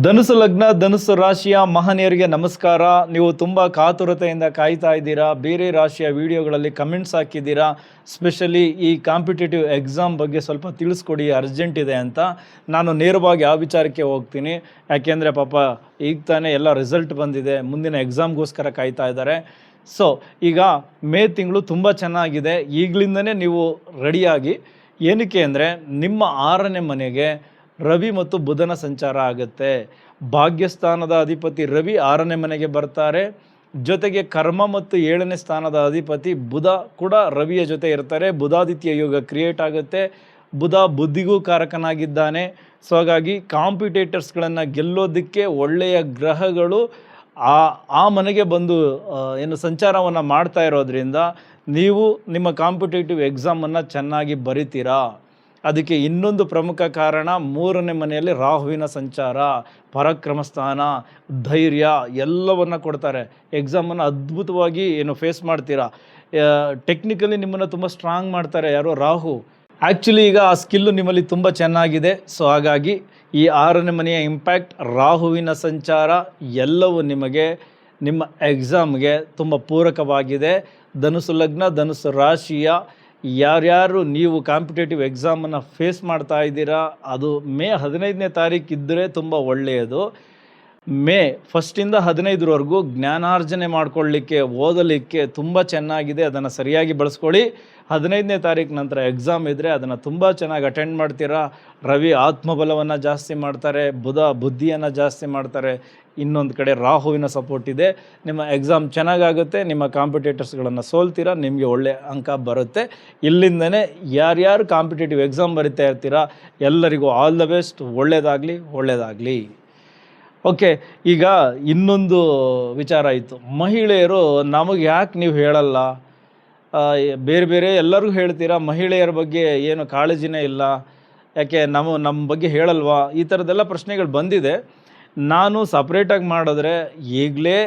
ಧನುಸು ಲಗ್ನ ಧನುಸು ರಾಶಿಯ ಮಹನೀಯರಿಗೆ ನಮಸ್ಕಾರ. ನೀವು ತುಂಬ ಕಾತುರತೆಯಿಂದ ಕಾಯ್ತಾ ಇದ್ದೀರಾ. ಬೇರೆ ರಾಶಿಯ ವಿಡಿಯೋಗಳಲ್ಲಿ ಕಮೆಂಟ್ಸ್ ಹಾಕಿದ್ದೀರಾ. ಸ್ಪೆಷಲಿ ಈ ಕಾಂಪಿಟೇಟಿವ್ ಎಕ್ಸಾಮ್ ಬಗ್ಗೆ ಸ್ವಲ್ಪ ತಿಳಿಸ್ಕೊಡಿ, ಅರ್ಜೆಂಟ್ ಇದೆ ಅಂತ. ನಾನು ನೇರವಾಗಿ ಆ ವಿಚಾರಕ್ಕೆ ಹೋಗ್ತೀನಿ. ಯಾಕೆಂದರೆ ಪಾಪ ಈಗ ತಾನೇ ಎಲ್ಲ ರಿಸಲ್ಟ್ ಬಂದಿದೆ, ಮುಂದಿನ ಎಕ್ಸಾಮ್ಗೋಸ್ಕರ ಕಾಯ್ತಾ ಇದ್ದಾರೆ. ಸೊ ಈಗ ಮೇ ತಿಂಗಳು ತುಂಬ ಚೆನ್ನಾಗಿದೆ. ಈಗಲಿಂದನೇ ನೀವು ರೆಡಿಯಾಗಿ. ಏನಕ್ಕೆ ಅಂದರೆ ನಿಮ್ಮ 6ನೇ ಮನೆಗೆ ರವಿ ಮತ್ತು ಬುಧನ ಸಂಚಾರ ಆಗುತ್ತೆ. ಭಾಗ್ಯಸ್ಥಾನದ ಅಧಿಪತಿ ರವಿ 6ನೇ ಮನೆಗೆ ಬರ್ತಾರೆ. ಜೊತೆಗೆ ಕರ್ಮ ಮತ್ತು 7ನೇ ಸ್ಥಾನದ ಅಧಿಪತಿ ಬುಧ ಕೂಡ ರವಿಯ ಜೊತೆ ಇರ್ತಾರೆ. ಬುಧಾದಿತ್ಯ ಯೋಗ ಕ್ರಿಯೇಟ್ ಆಗುತ್ತೆ. ಬುಧ ಬುದ್ಧಿಗೂ ಕಾರಕನಾಗಿದ್ದಾನೆ. ಸೊ ಹಾಗಾಗಿ ಕಾಂಪಿಟೇಟರ್ಸ್ಗಳನ್ನು ಗೆಲ್ಲೋದಕ್ಕೆ ಒಳ್ಳೆಯ ಗ್ರಹಗಳು ಆ ಮನೆಗೆ ಬಂದು ಸಂಚಾರವನ್ನು ಮಾಡ್ತಾ ಇರೋದ್ರಿಂದ ನೀವು ನಿಮ್ಮ ಕಾಂಪಿಟೇಟಿವ್ ಎಕ್ಸಾಮನ್ನು ಚೆನ್ನಾಗಿ ಬರಿತೀರಾ. ಅದಕ್ಕೆ ಇನ್ನೊಂದು ಪ್ರಮುಖ ಕಾರಣ 3ನೇ ಮನೆಯಲ್ಲಿ ರಾಹುವಿನ ಸಂಚಾರ. ಪರಾಕ್ರಮ ಸ್ಥಾನ, ಧೈರ್ಯ ಎಲ್ಲವನ್ನು ಕೊಡ್ತಾರೆ. ಎಕ್ಸಾಮನ್ನು ಅದ್ಭುತವಾಗಿ ಫೇಸ್ ಮಾಡ್ತೀರಾ. ಟೆಕ್ನಿಕಲಿ ನಿಮ್ಮನ್ನು ತುಂಬ ಸ್ಟ್ರಾಂಗ್ ಮಾಡ್ತಾರೆ ಯಾರೋ ರಾಹು. ಆ್ಯಕ್ಚುಲಿ ಈಗ ಆ ಸ್ಕಿಲ್ಲು ನಿಮ್ಮಲ್ಲಿ ತುಂಬ ಚೆನ್ನಾಗಿದೆ. ಸೊ ಹಾಗಾಗಿ ಈ 6ನೇ ಮನೆಯ ಇಂಪ್ಯಾಕ್ಟ್, ರಾಹುವಿನ ಸಂಚಾರ ಎಲ್ಲವೂ ನಿಮಗೆ ನಿಮ್ಮ ಎಕ್ಸಾಮ್ಗೆ ತುಂಬ ಪೂರಕವಾಗಿದೆ. ಧನುಸು ಲಗ್ನ ಧನುಸು ರಾಶಿಯ ಯಾರ್ಯಾರು ನೀವು ಕಾಂಪಿಟೇಟಿವ್ ಎಕ್ಸಾಮನ್ನು ಫೇಸ್ ಮಾಡ್ತಾ ಇದ್ದೀರಾ, ಅದು ಮೇ 15ನೇ ತಾರೀಕು ಇದ್ದರೆ ತುಂಬ ಒಳ್ಳೆಯದು. ಮೇ 1ರಿಂದ 15ರವರೆಗೂ ಜ್ಞಾನಾರ್ಜನೆ ಮಾಡಿಕೊಳ್ಳಿಕ್ಕೆ, ಓದಲಿಕ್ಕೆ ತುಂಬ ಚೆನ್ನಾಗಿದೆ. ಅದನ್ನು ಸರಿಯಾಗಿ ಬಳಸ್ಕೊಳ್ಳಿ. 15ನೇ ತಾರೀಕು ನಂತರ ಎಕ್ಸಾಮ್ ಇದ್ದರೆ ಅದನ್ನು ತುಂಬ ಚೆನ್ನಾಗಿ ಅಟೆಂಡ್ ಮಾಡ್ತೀರಾ. ರವಿ ಆತ್ಮಬಲವನ್ನು ಜಾಸ್ತಿ ಮಾಡ್ತಾರೆ, ಬುಧ ಬುದ್ಧಿಯನ್ನು ಜಾಸ್ತಿ ಮಾಡ್ತಾರೆ. ಇನ್ನೊಂದು ಕಡೆ ರಾಹುವಿನ ಸಪೋರ್ಟ್ ಇದೆ. ನಿಮ್ಮ ಎಕ್ಸಾಮ್ ಚೆನ್ನಾಗಾಗುತ್ತೆ. ನಿಮ್ಮ ಕಾಂಪಿಟೇಟರ್ಸ್ಗಳನ್ನು ಸೋಲ್ತೀರಾ, ನಿಮಗೆ ಒಳ್ಳೆಯ ಅಂಕ ಬರುತ್ತೆ. ಇಲ್ಲಿಂದನೇ ಯಾರ್ಯಾರು ಕಾಂಪಿಟೇಟಿವ್ ಎಕ್ಸಾಮ್ ಬರಿತಾ ಇರ್ತೀರಾ ಎಲ್ಲರಿಗೂ ಆಲ್ ದ ಬೆಸ್ಟ್. ಒಳ್ಳೆಯದಾಗಲಿ. ಓಕೆ, ಈಗ ಇನ್ನೊಂದು ವಿಚಾರ ಇತ್ತು. ಮಹಿಳೆಯರು ನಮಗೆ ಯಾಕೆ ನೀವು ಹೇಳಲ್ಲ, ಬೇರೆ ಎಲ್ಲರಿಗೂ ಹೇಳ್ತೀರಾ, ಮಹಿಳೆಯರ ಬಗ್ಗೆ ಏನು ಕಾಳಜಿನೇ ಇಲ್ಲ, ಯಾಕೆ ನಮ್ಮ ಬಗ್ಗೆ ಹೇಳಲ್ವಾ, ಈ ಥರದ್ದೆಲ್ಲ ಪ್ರಶ್ನೆಗಳು ಬಂದಿದೆ. ನಾನು ಸಪ್ರೇಟಾಗಿ ಮಾಡಿದ್ರೆ ಈಗಲೇ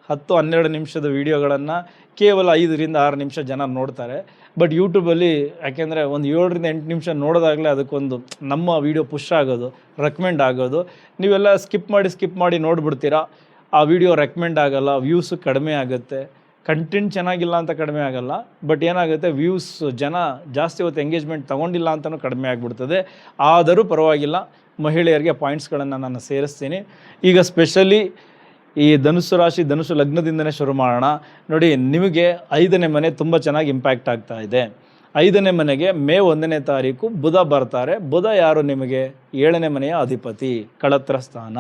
10-12 ನಿಮಿಷದ ವೀಡಿಯೋಗಳನ್ನು ಕೇವಲ 5ರಿಂದ 6 ನಿಮಿಷ ಜನ ನೋಡ್ತಾರೆ. ಬಟ್ ಯೂಟ್ಯೂಬಲ್ಲಿ ಯಾಕೆಂದರೆ ಒಂದು 7ರಿಂದ 8 ನಿಮಿಷ ನೋಡೋದಾಗಲೇ ಅದಕ್ಕೊಂದು ನಮ್ಮ ವೀಡಿಯೋ ಪುಷ್ ಆಗೋದು, ರೆಕಮೆಂಡ್ ಆಗೋದು. ನೀವೆಲ್ಲ ಸ್ಕಿಪ್ ಮಾಡಿ ನೋಡಿಬಿಡ್ತೀರಾ. ಆ ವಿಡಿಯೋ ರೆಕಮೆಂಡ್ ಆಗೋಲ್ಲ, ವ್ಯೂಸು ಕಡಿಮೆ ಆಗುತ್ತೆ. ಕಂಟೆಂಟ್ ಚೆನ್ನಾಗಿಲ್ಲ ಅಂತ ಕಡಿಮೆ ಆಗೋಲ್ಲ, ಬಟ್ ಏನಾಗುತ್ತೆ, ವ್ಯೂಸ್ ಜನ ಜಾಸ್ತಿ ಹೊತ್ತು ಎಂಗೇಜ್ಮೆಂಟ್ ತೊಗೊಂಡಿಲ್ಲ ಅಂತಲೂ ಕಡಿಮೆ ಆಗಿಬಿಡ್ತದೆ. ಆದರೂ ಪರವಾಗಿಲ್ಲ, ಮಹಿಳೆಯರಿಗೆ ಪಾಯಿಂಟ್ಸ್ಗಳನ್ನು ನಾನು ಸೇರಿಸ್ತೀನಿ. ಈಗ ಸ್ಪೆಷಲಿ ಈ ಧನುಸು ರಾಶಿ ಧನುಸು ಲಗ್ನದಿಂದನೇ ಶುರು ಮಾಡೋಣ. ನೋಡಿ, ನಿಮಗೆ 5ನೇ ಮನೆ ತುಂಬ ಚೆನ್ನಾಗಿ ಇಂಪ್ಯಾಕ್ಟ್ ಆಗ್ತಾ ಇದೆ. 5ನೇ ಮನೆಗೆ ಮೇ 1ನೇ ತಾರೀಕು ಬುಧ ಬರ್ತಾರೆ. ಬುಧ ಯಾರು ನಿಮಗೆ 7ನೇ ಮನೆಯ ಅಧಿಪತಿ, ಕಳತ್ರ ಸ್ಥಾನ.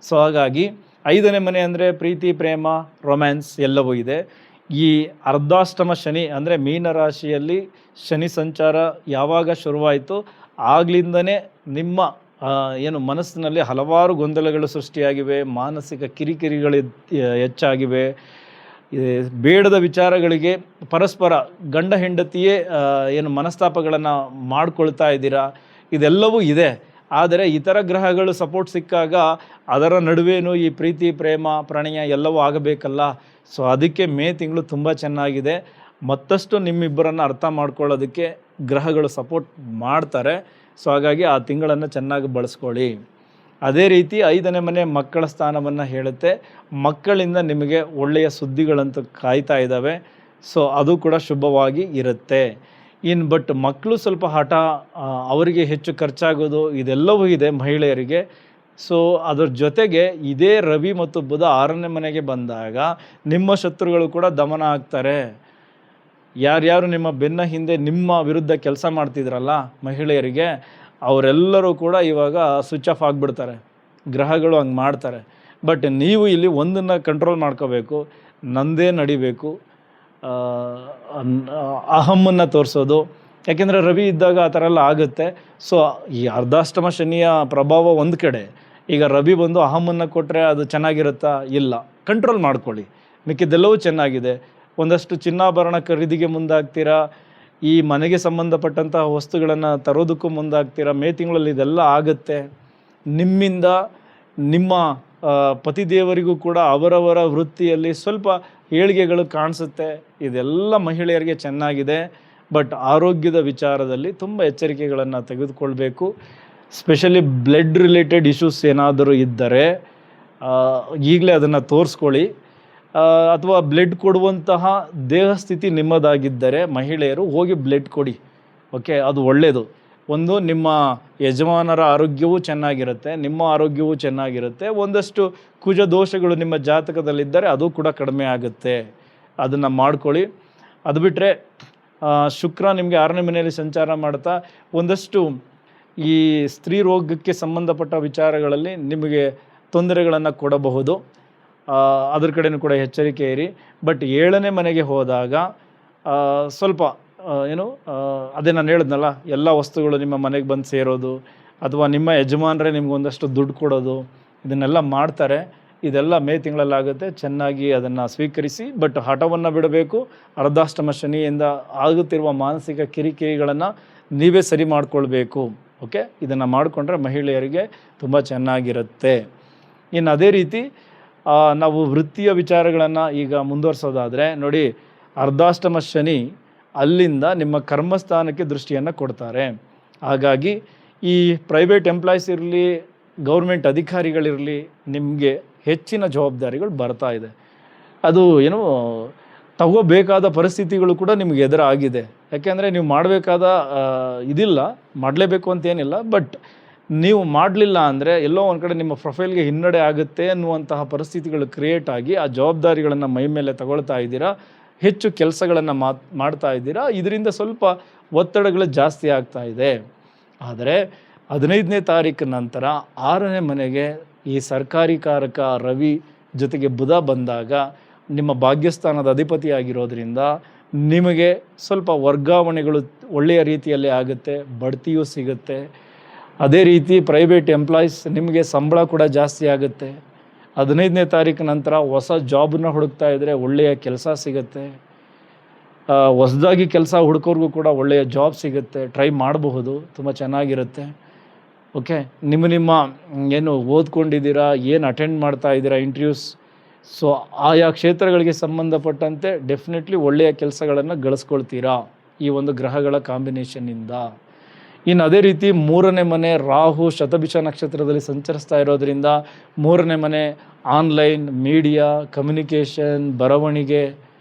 ಸೊ ಹಾಗಾಗಿ 5ನೇ ಮನೆ ಅಂದರೆ ಪ್ರೀತಿ, ಪ್ರೇಮ, ರೊಮ್ಯಾನ್ಸ್ ಎಲ್ಲವೂ ಇದೆ. ಈ ಅರ್ಧಾಷ್ಟಮ ಶನಿ ಅಂದರೆ ಮೀನರಾಶಿಯಲ್ಲಿ ಶನಿ ಸಂಚಾರ ಯಾವಾಗ ಶುರುವಾಯಿತು ಆಗ್ಲಿಂದನೇ ನಿಮ್ಮ ಮನಸ್ಸಿನಲ್ಲಿ ಹಲವಾರು ಗೊಂದಲಗಳು ಸೃಷ್ಟಿಯಾಗಿವೆ, ಮಾನಸಿಕ ಕಿರಿಕಿರಿಗಳು ಹೆಚ್ಚಾಗಿವೆ. ಬೇಡದ ವಿಚಾರಗಳಿಗೆ ಪರಸ್ಪರ ಗಂಡ ಹೆಂಡತಿಯೇ ಮನಸ್ತಾಪಗಳನ್ನು ಮಾಡ್ಕೊಳ್ತಾ ಇದ್ದೀರಾ. ಇದೆಲ್ಲವೂ ಇದೆ. ಆದರೆ ಇತರ ಗ್ರಹಗಳು ಸಪೋರ್ಟ್ ಸಿಕ್ಕಾಗ ಅದರ ನಡುವೆನೂ ಈ ಪ್ರೀತಿ, ಪ್ರೇಮ, ಪ್ರಣಯ ಎಲ್ಲವೂ ಆಗಬೇಕಲ್ಲ. ಸೊ ಅದಕ್ಕೆ ಮೇ ತಿಂಗಳು ತುಂಬ ಚೆನ್ನಾಗಿದೆ. ಮತ್ತಷ್ಟು ನಿಮ್ಮಿಬ್ಬರನ್ನು ಅರ್ಥ ಮಾಡ್ಕೊಳ್ಳೋದಕ್ಕೆ ಗ್ರಹಗಳು ಸಪೋರ್ಟ್ ಮಾಡ್ತಾರೆ. ಸೊ ಹಾಗಾಗಿ ಆ ತಿಂಗಳನ್ನು ಚೆನ್ನಾಗಿ ಬಳಸ್ಕೊಳ್ಳಿ. ಅದೇ ರೀತಿ 5ನೇ ಮನೆ ಮಕ್ಕಳ ಸ್ಥಾನವನ್ನು ಹೇಳುತ್ತೆ. ಮಕ್ಕಳಿಂದ ನಿಮಗೆ ಒಳ್ಳೆಯ ಸುದ್ದಿಗಳಂತೂ ಕಾಯ್ತಾ ಇದ್ದಾವೆ. ಸೊ ಅದು ಕೂಡ ಶುಭವಾಗಿ ಇರುತ್ತೆ. ಬಟ್ ಮಕ್ಕಳು ಸ್ವಲ್ಪ ಹಠ, ಅವರಿಗೆ ಹೆಚ್ಚು ಖರ್ಚಾಗೋದು ಇದೆಲ್ಲವೂ ಇದೆ ಮಹಿಳೆಯರಿಗೆ. ಸೊ ಅದರ ಜೊತೆಗೆ ಇದೇ ರವಿ ಮತ್ತು ಬುಧ 6ನೇ ಮನೆಗೆ ಬಂದಾಗ ನಿಮ್ಮ ಶತ್ರುಗಳು ಕೂಡ ದಮನ ಆಗ್ತಾರೆ. ಯಾರ್ಯಾರು ನಿಮ್ಮ ಬೆನ್ನ ಹಿಂದೆ ನಿಮ್ಮ ವಿರುದ್ಧ ಕೆಲಸ ಮಾಡ್ತಿದ್ರಲ್ಲ ಮಹಿಳೆಯರಿಗೆ, ಅವರೆಲ್ಲರೂ ಕೂಡ ಇವಾಗ ಸ್ವಿಚ್ ಆಫ್ ಆಗಿಬಿಡ್ತಾರೆ. ಗ್ರಹಗಳು ಹಂಗೆ ಮಾಡ್ತಾರೆ. ಬಟ್ ನೀವು ಇಲ್ಲಿ ಒಂದನ್ನು ಕಂಟ್ರೋಲ್ ಮಾಡ್ಕೋಬೇಕು, ನಂದೇ ನಡಿಬೇಕು, ಅಹಮ್ಮನ್ನು ತೋರಿಸೋದು. ಯಾಕೆಂದರೆ ರವಿ ಇದ್ದಾಗ ಆ ಥರ ಎಲ್ಲ ಆಗುತ್ತೆ. ಸೊ ಈ ಅರ್ಧಾಷ್ಟಮ ಶನಿಯ ಪ್ರಭಾವ ಒಂದು ಕಡೆ, ಈಗ ರವಿ ಬಂದು ಅಹಮ್ಮನ್ನು ಕೊಟ್ಟರೆ ಅದು ಚೆನ್ನಾಗಿರುತ್ತಾ? ಇಲ್ಲ. ಕಂಟ್ರೋಲ್ ಮಾಡ್ಕೊಳ್ಳಿ, ಮಿಕ್ಕಿದ್ದೆಲ್ಲವೂ ಚೆನ್ನಾಗಿದೆ. ಒಂದಷ್ಟು ಚಿನ್ನಾಭರಣ ಖರೀದಿಗೆ ಮುಂದಾಗ್ತೀರಾ. ಈ ಮನೆಗೆ ಸಂಬಂಧಪಟ್ಟಂತಹ ವಸ್ತುಗಳನ್ನು ತರೋದಕ್ಕೂ ಮುಂದಾಗ್ತೀರಾ. ಮೇ ತಿಂಗಳಲ್ಲಿ ಇದೆಲ್ಲ ಆಗುತ್ತೆ. ನಿಮ್ಮಿಂದ ನಿಮ್ಮ ಪತಿದೇವರಿಗೂ ಕೂಡ ಅವರವರ ವೃತ್ತಿಯಲ್ಲಿ ಸ್ವಲ್ಪ ಏಳಿಗೆಗಳು ಕಾಣಿಸುತ್ತೆ. ಇದೆಲ್ಲ ಮಹಿಳೆಯರಿಗೆ ಚೆನ್ನಾಗಿದೆ. ಬಟ್ ಆರೋಗ್ಯದ ವಿಚಾರದಲ್ಲಿ ತುಂಬ ಎಚ್ಚರಿಕೆಗಳನ್ನು ತೆಗೆದುಕೊಳ್ಬೇಕು. ಸ್ಪೆಷಲಿ ಬ್ಲಡ್ ರಿಲೇಟೆಡ್ ಇಶ್ಯೂಸ್ ಏನಾದರೂ ಇದ್ದರೆ ಈಗಲೇ ಅದನ್ನು ತೋರಿಸ್ಕೊಳ್ಳಿ. ಅಥವಾ ಬ್ಲಡ್ ಕೊಡುವಂತಹ ದೇಹ ಸ್ಥಿತಿ ನಿಮ್ಮದಾಗಿದ್ದರೆ ಮಹಿಳೆಯರು ಹೋಗಿ ಬ್ಲಡ್ ಕೊಡಿ. ಓಕೆ, ಅದು ಒಳ್ಳೆಯದು. ಒಂದು ನಿಮ್ಮ ಯಜಮಾನರ ಆರೋಗ್ಯವೂ ಚೆನ್ನಾಗಿರುತ್ತೆ, ನಿಮ್ಮ ಆರೋಗ್ಯವೂ ಚೆನ್ನಾಗಿರುತ್ತೆ. ಒಂದಷ್ಟು ಕುಜ ದೋಷಗಳು ನಿಮ್ಮ ಜಾತಕದಲ್ಲಿದ್ದರೆ ಅದು ಕೂಡ ಕಡಿಮೆ ಆಗುತ್ತೆ. ಅದನ್ನು ಮಾಡ್ಕೊಳ್ಳಿ. ಅದು ಬಿಟ್ಟರೆ ಶುಕ್ರ ನಿಮಗೆ 6ನೇ ಮನೆಯಲ್ಲಿ ಸಂಚಾರ ಮಾಡ್ತಾ ಒಂದಷ್ಟು ಈ ಸ್ತ್ರೀ ರೋಗಕ್ಕೆ ಸಂಬಂಧಪಟ್ಟ ವಿಚಾರಗಳಲ್ಲಿ ನಿಮಗೆ ತೊಂದರೆಗಳನ್ನು ಕೊಡಬಹುದು. ಅದ್ರ ಕಡೆಯೂ ಕೂಡ ಎಚ್ಚರಿಕೆ ಇರಿ. ಬಟ್ 7ನೇ ಮನೆಗೆ ಹೋದಾಗ ಸ್ವಲ್ಪ ಅದೇ ನಾನು ಹೇಳಿದ್ನಲ್ಲ, ಎಲ್ಲ ವಸ್ತುಗಳು ನಿಮ್ಮ ಮನೆಗೆ ಬಂದು ಸೇರೋದು ಅಥವಾ ನಿಮ್ಮ ಯಜಮಾನರೇ ನಿಮ್ಗೊಂದಷ್ಟು ದುಡ್ಡು ಕೊಡೋದು, ಇದನ್ನೆಲ್ಲ ಮಾಡ್ತಾರೆ. ಇದೆಲ್ಲ ಮೇ ತಿಂಗಳಲ್ಲಾಗುತ್ತೆ. ಚೆನ್ನಾಗಿ ಅದನ್ನು ಸ್ವೀಕರಿಸಿ. ಬಟ್ ಹಠವನ್ನು ಬಿಡಬೇಕು. ಅರ್ಧಾಷ್ಟಮ ಶನಿಯಿಂದ ಆಗುತ್ತಿರುವ ಮಾನಸಿಕ ಕಿರಿಕಿರಿಗಳನ್ನು ನೀವೇ ಸರಿ ಮಾಡಿಕೊಳ್ಬೇಕು. ಓಕೆ, ಇದನ್ನು ಮಾಡಿಕೊಂಡ್ರೆ ಮಹಿಳೆಯರಿಗೆ ತುಂಬ ಚೆನ್ನಾಗಿರುತ್ತೆ. ಇನ್ನು ಅದೇ ರೀತಿ ನಾವು ವೃತ್ತಿಯ ವಿಚಾರಗಳನ್ನು ಈಗ ಮುಂದುವರ್ಸೋದಾದರೆ ನೋಡಿ, ಅರ್ಧಾಷ್ಟಮ ಶನಿ ಅಲ್ಲಿಂದ ನಿಮ್ಮ ಕರ್ಮಸ್ಥಾನಕ್ಕೆ ದೃಷ್ಟಿಯನ್ನು ಕೊಡ್ತಾರೆ. ಹಾಗಾಗಿ ಈ ಪ್ರೈವೇಟ್ ಎಂಪ್ಲಾಯೀಸ್ ಇರಲಿ, ಗೌರ್ಮೆಂಟ್ ಅಧಿಕಾರಿಗಳಿರಲಿ, ನಿಮಗೆ ಹೆಚ್ಚಿನ ಜವಾಬ್ದಾರಿಗಳು ಬರ್ತಾ ಇದೆ. ಅದು ತಗೋಬೇಕಾದ ಪರಿಸ್ಥಿತಿಗಳು ಕೂಡ ನಿಮಗೆ ಎದುರಾಗಿದೆ. ಯಾಕೆಂದರೆ ನೀವು ಮಾಡಬೇಕಾದ ಇದಿಲ್ಲ, ಮಾಡಲೇಬೇಕು ಅಂತೇನಿಲ್ಲ. ಬಟ್ ನೀವು ಮಾಡಲಿಲ್ಲ ಅಂದರೆ ಎಲ್ಲೋ ಒಂದು ಕಡೆ ನಿಮ್ಮ ಪ್ರೊಫೈಲ್ಗೆ ಹಿನ್ನಡೆ ಆಗುತ್ತೆ ಅನ್ನುವಂತಹ ಪರಿಸ್ಥಿತಿಗಳು ಕ್ರಿಯೇಟ್ ಆಗಿ ಆ ಜವಾಬ್ದಾರಿಗಳನ್ನು ಮೈ ಮೇಲೆ ತಗೊಳ್ತಾ ಇದ್ದೀರಾ, ಹೆಚ್ಚು ಕೆಲಸಗಳನ್ನು ಮಾಡ್ತಾ ಇದ್ದೀರಾ. ಇದರಿಂದ ಸ್ವಲ್ಪ ಒತ್ತಡಗಳು ಜಾಸ್ತಿ ಆಗ್ತಾ ಇದೆ. ಆದರೆ 15ನೇ ತಾರೀಕು ನಂತರ 6ನೇ ಮನೆಗೆ ಈ ಸರ್ಕಾರಿ ಕಾರಕ ರವಿ ಜೊತೆಗೆ ಬುಧ ಬಂದಾಗ ನಿಮ್ಮ ಭಾಗ್ಯಸ್ಥಾನದ ಅಧಿಪತಿಯಾಗಿರೋದ್ರಿಂದ ನಿಮಗೆ ಸ್ವಲ್ಪ ವರ್ಗಾವಣೆಗಳು ಒಳ್ಳೆಯ ರೀತಿಯಲ್ಲಿ ಆಗುತ್ತೆ, ಬಡ್ತಿಯೂ ಸಿಗುತ್ತೆ. ಅದೇ ರೀತಿ ಪ್ರೈವೇಟ್ ಎಂಪ್ಲಾಯೀಸ್ ನಿಮಗೆ ಸಂಬಳ ಕೂಡ ಜಾಸ್ತಿ ಆಗುತ್ತೆ. 15ನೇ ತಾರೀಕು ನಂತರ ಹೊಸ ಜಾಬನ್ನ ಹುಡುಕ್ತಾ ಇದ್ದರೆ ಒಳ್ಳೆಯ ಕೆಲಸ ಸಿಗುತ್ತೆ. ಹೊಸದಾಗಿ ಕೆಲಸ ಹುಡುಕೋರ್ಗೂ ಕೂಡ ಒಳ್ಳೆಯ ಜಾಬ್ ಸಿಗುತ್ತೆ, ಟ್ರೈ ಮಾಡಬಹುದು, ತುಂಬ ಚೆನ್ನಾಗಿರುತ್ತೆ. ಓಕೆ, ನಿಮ್ಮ ಏನು ಓದ್ಕೊಂಡಿದ್ದೀರಾ, ಏನು ಅಟೆಂಡ್ ಮಾಡ್ತಾ ಇದ್ದೀರಾ ಇಂಟರ್ವ್ಯೂಸ್, ಸೊ ಆಯಾ ಕ್ಷೇತ್ರಗಳಿಗೆ ಸಂಬಂಧಪಟ್ಟಂತೆ ಡೆಫಿನೆಟ್ಲಿ ಒಳ್ಳೆಯ ಕೆಲಸಗಳನ್ನು ಗಳಿಸ್ಕೊಳ್ತೀರಾ ಈ ಒಂದು ಗ್ರಹಗಳ ಕಾಂಬಿನೇಷನ್ನಿಂದ. ಇನ್ನು ಅದೇ ರೀತಿ 3ನೇ ಮನೆ ರಾಹು ಶತಭಿಷ ನಕ್ಷತ್ರದಲ್ಲಿ ಸಂಚರಿಸ್ತಾ ಇರೋದ್ರಿಂದ 3ನೇ ಮನೆ ಆನ್ಲೈನ್ ಮೀಡಿಯಾ, ಕಮ್ಯುನಿಕೇಷನ್, ಬರವಣಿಗೆ,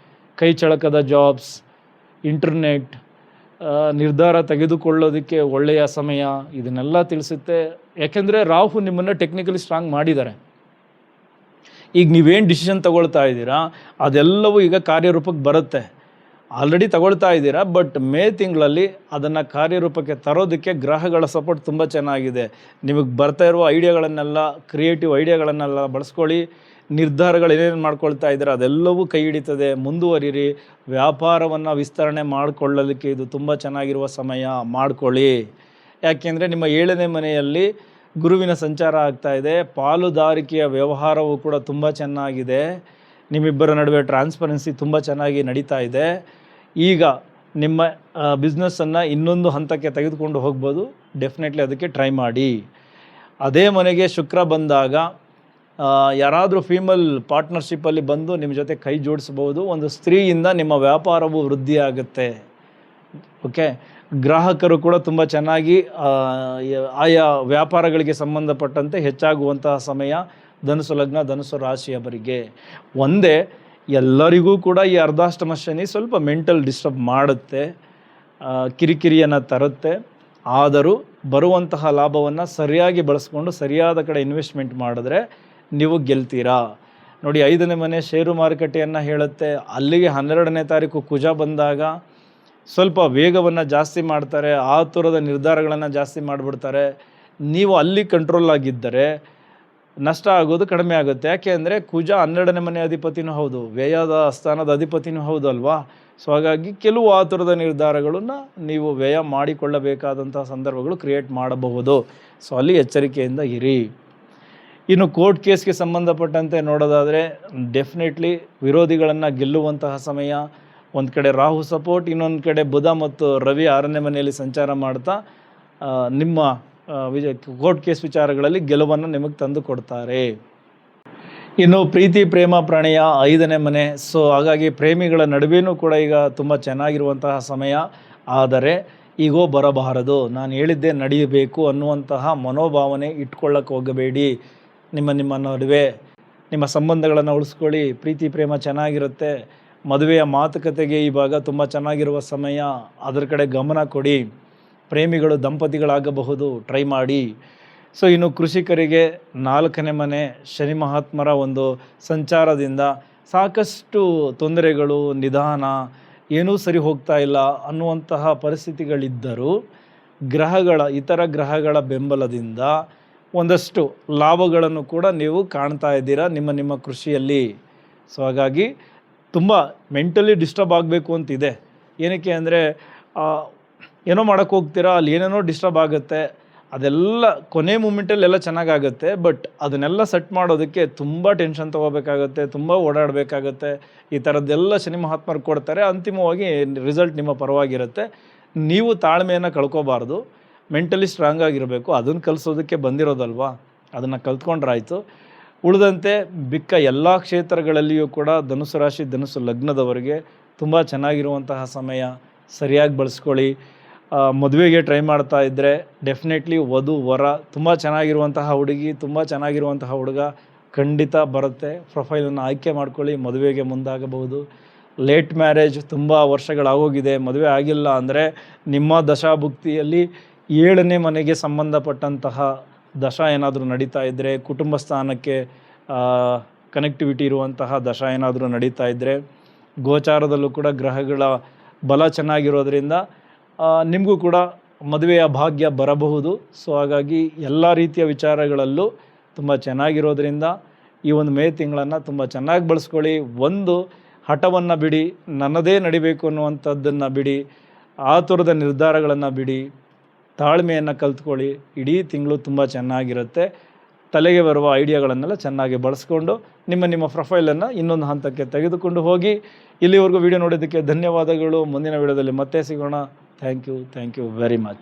ಕೈ ಚಳಕದ ಜಾಬ್ಸ್, ಇಂಟರ್ನೆಟ್, ನಿರ್ಧಾರ ತೆಗೆದುಕೊಳ್ಳೋದಕ್ಕೆ ಒಳ್ಳೆಯ ಸಮಯ, ಇದನ್ನೆಲ್ಲ ತಿಳಿಸುತ್ತೆ. ಯಾಕೆಂದರೆ ರಾಹು ನಿಮ್ಮನ್ನು ಟೆಕ್ನಿಕಲಿ ಸ್ಟ್ರಾಂಗ್ ಮಾಡಿದ್ದಾರೆ. ಈಗ ನೀವೇನು ಡಿಸಿಷನ್ ತಗೊಳ್ತಾ ಇದ್ದೀರಾ ಅದೆಲ್ಲವೂ ಈಗ ಕಾರ್ಯರೂಪಕ್ಕೆ ಬರುತ್ತೆ. ಆಲ್ರೆಡಿ ತಗೊಳ್ತಾ ಇದ್ದೀರಾ, ಬಟ್ ಮೇ ತಿಂಗಳಲ್ಲಿ ಅದನ್ನು ಕಾರ್ಯರೂಪಕ್ಕೆ ತರೋದಕ್ಕೆ ಗ್ರಹಗಳ ಸಪೋರ್ಟ್ ತುಂಬ ಚೆನ್ನಾಗಿದೆ. ನಿಮಗೆ ಬರ್ತಾ ಇರುವ ಐಡಿಯಾಗಳನ್ನೆಲ್ಲ, ಕ್ರಿಯೇಟಿವ್ ಐಡಿಯಾಗಳನ್ನೆಲ್ಲ ಬಳಸ್ಕೊಳ್ಳಿ. ನಿರ್ಧಾರಗಳು ಏನೇನು ಮಾಡ್ಕೊಳ್ತಾ ಇದ್ದೀರಾ ಅದೆಲ್ಲವೂ ಕೈ ಹಿಡಿತದೆ. ಮುಂದುವರಿರಿ. ವ್ಯಾಪಾರವನ್ನು ವಿಸ್ತರಣೆ ಮಾಡಿಕೊಳ್ಳಲಿಕ್ಕೆ ಇದು ತುಂಬ ಚೆನ್ನಾಗಿರುವ ಸಮಯ, ಮಾಡಿಕೊಳ್ಳಿ. ಯಾಕೆಂದರೆ ನಿಮ್ಮ 7ನೇ ಮನೆಯಲ್ಲಿ ಗುರುವಿನ ಸಂಚಾರ ಆಗ್ತಾ ಇದೆ. ಪಾಲುದಾರಿಕೆಯ ವ್ಯವಹಾರವು ಕೂಡ ತುಂಬ ಚೆನ್ನಾಗಿದೆ. ನಿಮ್ಮಿಬ್ಬರ ನಡುವೆ ಟ್ರಾನ್ಸ್ಪರೆನ್ಸಿ ತುಂಬ ಚೆನ್ನಾಗಿ ನಡೀತಾ ಇದೆ. ಈಗ ನಿಮ್ಮ ಬಿಸ್ನೆಸ್ಸನ್ನು ಇನ್ನೊಂದು ಹಂತಕ್ಕೆ ತೆಗೆದುಕೊಂಡು ಹೋಗ್ಬೋದು. ಡೆಫಿನೆಟ್ಲಿ ಅದಕ್ಕೆ ಟ್ರೈ ಮಾಡಿ. ಅದೇ ಮನೆಗೆ ಶುಕ್ರ ಬಂದಾಗ ಯಾರಾದರೂ ಫೀಮೇಲ್ ಪಾರ್ಟ್ನರ್ಶಿಪ್ಪಲ್ಲಿ ಬಂದು ನಿಮ್ಮ ಜೊತೆ ಕೈ ಜೋಡಿಸ್ಬೋದು. ಒಂದು ಸ್ತ್ರೀಯಿಂದ ನಿಮ್ಮ ವ್ಯಾಪಾರವು ವೃದ್ಧಿ ಆಗುತ್ತೆ. ಓಕೆ, ಗ್ರಾಹಕರು ಕೂಡ ತುಂಬ ಚೆನ್ನಾಗಿ ಆಯಾ ವ್ಯಾಪಾರಗಳಿಗೆ ಸಂಬಂಧಪಟ್ಟಂತೆ ಹೆಚ್ಚಾಗುವಂತಹ ಸಮಯ ಧನುಸು ಲಗ್ನ, ಧನುಸು ರಾಶಿಯವರಿಗೆ. ಒಂದೇ ಎಲ್ಲರಿಗೂ ಕೂಡ ಈ ಅರ್ಧಾಷ್ಟಮ ಶನಿ ಸ್ವಲ್ಪ ಮೆಂಟಲ್ ಡಿಸ್ಟರ್ಬ್ ಮಾಡುತ್ತೆ, ಕಿರಿಕಿರಿಯನ್ನು ತರುತ್ತೆ. ಆದರೂ ಬರುವಂತಹ ಲಾಭವನ್ನು ಸರಿಯಾಗಿ ಬಳಸ್ಕೊಂಡು ಸರಿಯಾದ ಕಡೆ ಇನ್ವೆಸ್ಟ್ಮೆಂಟ್ ಮಾಡಿದ್ರೆ ನೀವು ಗೆಲ್ತೀರಾ. ನೋಡಿ, 5ನೇ ಮನೆ ಷೇರು ಮಾರುಕಟ್ಟೆಯನ್ನು ಹೇಳುತ್ತೆ. ಅಲ್ಲಿಗೆ 12ನೇ ತಾರೀಕು ಕುಜ ಬಂದಾಗ ಸ್ವಲ್ಪ ವೇಗವನ್ನು ಜಾಸ್ತಿ ಮಾಡ್ತಾರೆ, ಆತುರದ ನಿರ್ಧಾರಗಳನ್ನು ಜಾಸ್ತಿ ಮಾಡಿಬಿಡ್ತಾರೆ. ನೀವು ಅಲ್ಲಿ ಕಂಟ್ರೋಲ್ ಆಗಿದ್ದರೆ ನಷ್ಟ ಆಗೋದು ಕಡಿಮೆ ಆಗುತ್ತೆ. ಯಾಕೆ ಅಂದರೆ ಕುಜ 12ನೇ ಮನೆ ಅಧಿಪತಿನೂ ಹೌದು, ವ್ಯಯದ ಸ್ಥಾನದ ಅಧಿಪತಿನೂ ಹೌದು ಅಲ್ವಾ. ಸೊ ಹಾಗಾಗಿ ಕೆಲವು ಆತುರದ ನಿರ್ಧಾರಗಳನ್ನು ನೀವು ವ್ಯಯ ಮಾಡಿಕೊಳ್ಳಬೇಕಾದಂಥ ಸಂದರ್ಭಗಳು ಕ್ರಿಯೇಟ್ ಮಾಡಬಹುದು. ಸೊ ಅಲ್ಲಿ ಎಚ್ಚರಿಕೆಯಿಂದ ಇರಿ. ಇನ್ನು ಕೋರ್ಟ್ ಕೇಸ್ಗೆ ಸಂಬಂಧಪಟ್ಟಂತೆ ನೋಡೋದಾದರೆ ಡೆಫಿನೆಟ್ಲಿ ವಿರೋಧಿಗಳನ್ನು ಗೆಲ್ಲುವಂತಹ ಸಮಯ. ಒಂದು ಕಡೆ ರಾಹು ಸಪೋರ್ಟ್, ಇನ್ನೊಂದು ಕಡೆ ಬುಧ ಮತ್ತು ರವಿ 6ನೇ ಮನೆಯಲ್ಲಿ ಸಂಚಾರ ಮಾಡ್ತಾ ನಿಮ್ಮ ಕೋರ್ಟ್ ಕೇಸ್ ವಿಚಾರಗಳಲ್ಲಿ ಗೆಲುವನ್ನು ನಿಮಗೆ ತಂದು ಕೊಡ್ತಾರೆ. ಇನ್ನು ಪ್ರೀತಿ ಪ್ರೇಮ ಪ್ರಣಯ 5ನೇ ಮನೆ. ಸೊ ಹಾಗಾಗಿ ಪ್ರೇಮಿಗಳ ನಡುವೆಯೂ ಕೂಡ ಈಗ ತುಂಬ ಚೆನ್ನಾಗಿರುವಂತಹ ಸಮಯ. ಆದರೆ ಈಗೋ ಬರಬಾರದು, ನಾನು ಹೇಳಿದ್ದೇ ನಡೆಯಬೇಕು ಅನ್ನುವಂತಹ ಮನೋಭಾವನೆ ಇಟ್ಕೊಳ್ಳೋಕೆ ಹೋಗಬೇಡಿ. ನಿಮ್ಮ ನಡುವೆ ನಿಮ್ಮ ಸಂಬಂಧಗಳನ್ನು ಉಳಿಸ್ಕೊಳ್ಳಿ. ಪ್ರೀತಿ ಪ್ರೇಮ ಚೆನ್ನಾಗಿರುತ್ತೆ. ಮದುವೆಯ ಮಾತುಕತೆಗೆ ಇವಾಗ ತುಂಬ ಚೆನ್ನಾಗಿರುವ ಸಮಯ, ಅದರ ಕಡೆ ಗಮನ ಕೊಡಿ. ಪ್ರೇಮಿಗಳು ದಂಪತಿಗಳಾಗಬಹುದು, ಟ್ರೈ ಮಾಡಿ. ಸೊ ಇನ್ನು ಕೃಷಿಕರಿಗೆ 4ನೇ ಮನೆ ಶನಿ ಮಹಾತ್ಮರ ಒಂದು ಸಂಚಾರದಿಂದ ಸಾಕಷ್ಟು ತೊಂದರೆಗಳು, ನಿಧಾನ, ಏನೂ ಸರಿ ಹೋಗ್ತಾ ಇಲ್ಲ ಅನ್ನುವಂತಹ ಪರಿಸ್ಥಿತಿಗಳಿದ್ದರೂ ಇತರ ಗ್ರಹಗಳ ಬೆಂಬಲದಿಂದ ಒಂದಷ್ಟು ಲಾಭಗಳನ್ನು ಕೂಡ ನೀವು ಕಾಣ್ತಾ ಇದ್ದೀರಾ ನಿಮ್ಮ ಕೃಷಿಯಲ್ಲಿ. ಸೊ ಹಾಗಾಗಿ ತುಂಬ ಮೆಂಟಲಿ ಡಿಸ್ಟರ್ಬ್ ಆಗಬೇಕು ಅಂತಿದೆ. ಏನಕ್ಕೆ ಅಂದರೆ ಏನೋ ಮಾಡೋಕ್ಕೆ ಹೋಗ್ತೀರಾ, ಅಲ್ಲಿ ಏನೇನೋ ಡಿಸ್ಟರ್ಬ್ ಆಗುತ್ತೆ. ಅದೆಲ್ಲ ಕೊನೆ ಮೂಮೆಂಟಲ್ಲೆಲ್ಲ ಚೆನ್ನಾಗಾಗುತ್ತೆ, ಬಟ್ ಅದನ್ನೆಲ್ಲ ಸೆಟ್ ಮಾಡೋದಕ್ಕೆ ತುಂಬ ಟೆನ್ಷನ್ ತೊಗೋಬೇಕಾಗತ್ತೆ, ತುಂಬ ಓಡಾಡಬೇಕಾಗತ್ತೆ. ಈ ಥರದ್ದೆಲ್ಲ ಶನಿ ಮಹಾತ್ಮರು ಕೊಡ್ತಾರೆ. ಅಂತಿಮವಾಗಿ ರಿಸಲ್ಟ್ ನಿಮ್ಮ ಪರವಾಗಿರುತ್ತೆ. ನೀವು ತಾಳ್ಮೆಯನ್ನು ಕಳ್ಕೊಬಾರ್ದು, ಮೆಂಟಲಿ ಸ್ಟ್ರಾಂಗ್ ಆಗಿರಬೇಕು. ಅದನ್ನು ಕಲಿಸೋದಕ್ಕೆ ಬಂದಿರೋದಲ್ವಾ, ಅದನ್ನು ಕಲ್ತ್ಕೊಂಡ್ರಾಯ್ತು. ಉಳಿದಂತೆ ಬಿಕ್ಕ ಎಲ್ಲ ಕ್ಷೇತ್ರಗಳಲ್ಲಿಯೂ ಕೂಡ ಧನುಸು ರಾಶಿ, ಧನುಸು ಲಗ್ನದವರಿಗೆ ತುಂಬ ಚೆನ್ನಾಗಿರುವಂತಹ ಸಮಯ. ಸರಿಯಾಗಿ ಬಳಸ್ಕೊಳ್ಳಿ. ಮದುವೆಗೆ ಟ್ರೈ ಮಾಡ್ತಾ ಇದ್ದರೆ ಡೆಫಿನೆಟ್ಲಿ ವಧು ವರ ತುಂಬ ಚೆನ್ನಾಗಿರುವಂತಹ ಹುಡುಗಿ, ತುಂಬ ಚೆನ್ನಾಗಿರುವಂತಹ ಹುಡುಗ ಖಂಡಿತ ಬರುತ್ತೆ. ಪ್ರೊಫೈಲನ್ನು ಆಯ್ಕೆ ಮಾಡ್ಕೊಳ್ಳಿ, ಮದುವೆಗೆ ಮುಂದಾಗಬಹುದು. ಲೇಟ್ ಮ್ಯಾರೇಜ್, ತುಂಬ ವರ್ಷಗಳಾಗೋಗಿದೆ, ಮದುವೆ ಆಗಿಲ್ಲ ಅಂದರೆ ನಿಮ್ಮ ದಶಾಭುಕ್ತಿಯಲ್ಲಿ 7ನೇ ಮನೆಗೆ ಸಂಬಂಧಪಟ್ಟಂತಹ ದಶ ಏನಾದರೂ ನಡೀತಾ ಇದ್ದರೆ, ಕುಟುಂಬ ಸ್ಥಾನಕ್ಕೆ ಕನೆಕ್ಟಿವಿಟಿ ಇರುವಂತಹ ದಶ ಏನಾದರೂ ನಡೀತಾ ಇದ್ದರೆ, ಗೋಚಾರದಲ್ಲೂ ಕೂಡ ಗ್ರಹಗಳ ಬಲ ಚೆನ್ನಾಗಿರೋದ್ರಿಂದ ನಿಮಗೂ ಕೂಡ ಮದುವೆಯ ಭಾಗ್ಯ ಬರಬಹುದು. ಸೊ ಹಾಗಾಗಿ ಎಲ್ಲ ರೀತಿಯ ವಿಚಾರಗಳಲ್ಲೂ ತುಂಬ ಚೆನ್ನಾಗಿರೋದ್ರಿಂದ ಈ ಒಂದು ಮೇ ತಿಂಗಳನ್ನು ತುಂಬ ಚೆನ್ನಾಗಿ ಬಳಸ್ಕೊಳ್ಳಿ. ಒಂದು ಹಠವನ್ನು ಬಿಡಿ, ನನ್ನದೇ ನಡಿಬೇಕು ಅನ್ನುವಂಥದ್ದನ್ನು ಬಿಡಿ, ಆತುರದ ನಿರ್ಧಾರಗಳನ್ನು ಬಿಡಿ, ತಾಳ್ಮೆಯನ್ನು ಕಲ್ತ್ಕೊಳ್ಳಿ. ಇಡೀ ತಿಂಗಳು ತುಂಬ ಚೆನ್ನಾಗಿರುತ್ತೆ. ತಲೆಗೆ ಬರುವ ಐಡಿಯಾಗಳನ್ನೆಲ್ಲ ಚೆನ್ನಾಗಿ ಬಳಸ್ಕೊಂಡು ನಿಮ್ಮ ಪ್ರೊಫೈಲನ್ನು ಇನ್ನೊಂದು ಹಂತಕ್ಕೆ ತೆಗೆದುಕೊಂಡು ಹೋಗಿ. ಇಲ್ಲಿವರೆಗೂ ವಿಡಿಯೋ ನೋಡೋದಕ್ಕೆ ಧನ್ಯವಾದಗಳು. ಮುಂದಿನ ವಿಡಿಯೋದಲ್ಲಿ ಮತ್ತೆ ಸಿಗೋಣ. Thank you very much.